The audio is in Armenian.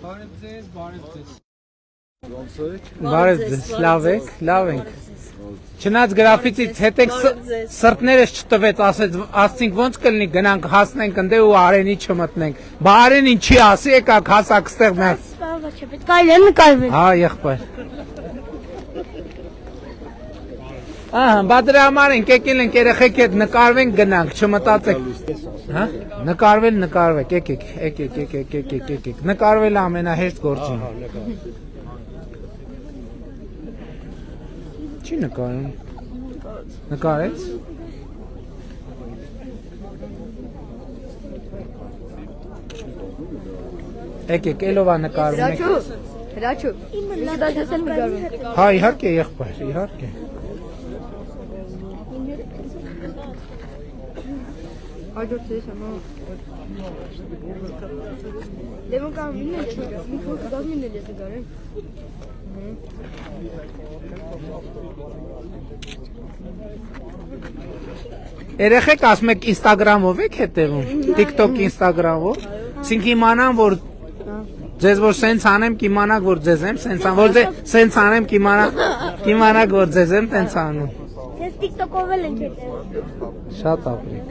Բարև ձեզ, լավ եք, լավ ենք։ Չնայած գրաֆիտից հետեք սրտներս չտվեց, ասցինք ոնց կլինի գնանք հասնենք ընդ ու Արենի չմտնենք։ Բա Արենին չի ասի, եկաք հասակ ստեղ մեր։ Պետք է այլեն նկարվել։ Հա, եղբայր։ Ահա, բա դրա համար ենք եկել ենք երեխեք հետ նկարվենք գնանք, չմտածեք։ Հա? Նկարվեք, եկեք։ Նկարվելը ամենահեշտ գործն է։ Չի նկարում։ Նկարեց։ Եկեք, էլովա նկարում եք։ Հրաչու։ Հա, իհարկե, եղբայր, իհարկե։ Հաջորդ ես համա։ Դեմոն կամ ինն է չգա, մի քոք դազմին էլ ես նկարեմ։ Երեխեք ասում եք Instagram-ով եք հետևում, TikTok, Instagram-ով, ասինք իմանամ, որ ձեզ որ սենց անեմ, կիմանակ, որ ձեզ եմ սենց անում, որ սենց անեմ, կիմանակ, որ ձեզ եմ տենց անում։ Ես TikTok-ով էլ ենք հետևում։ Շատ ապրեք։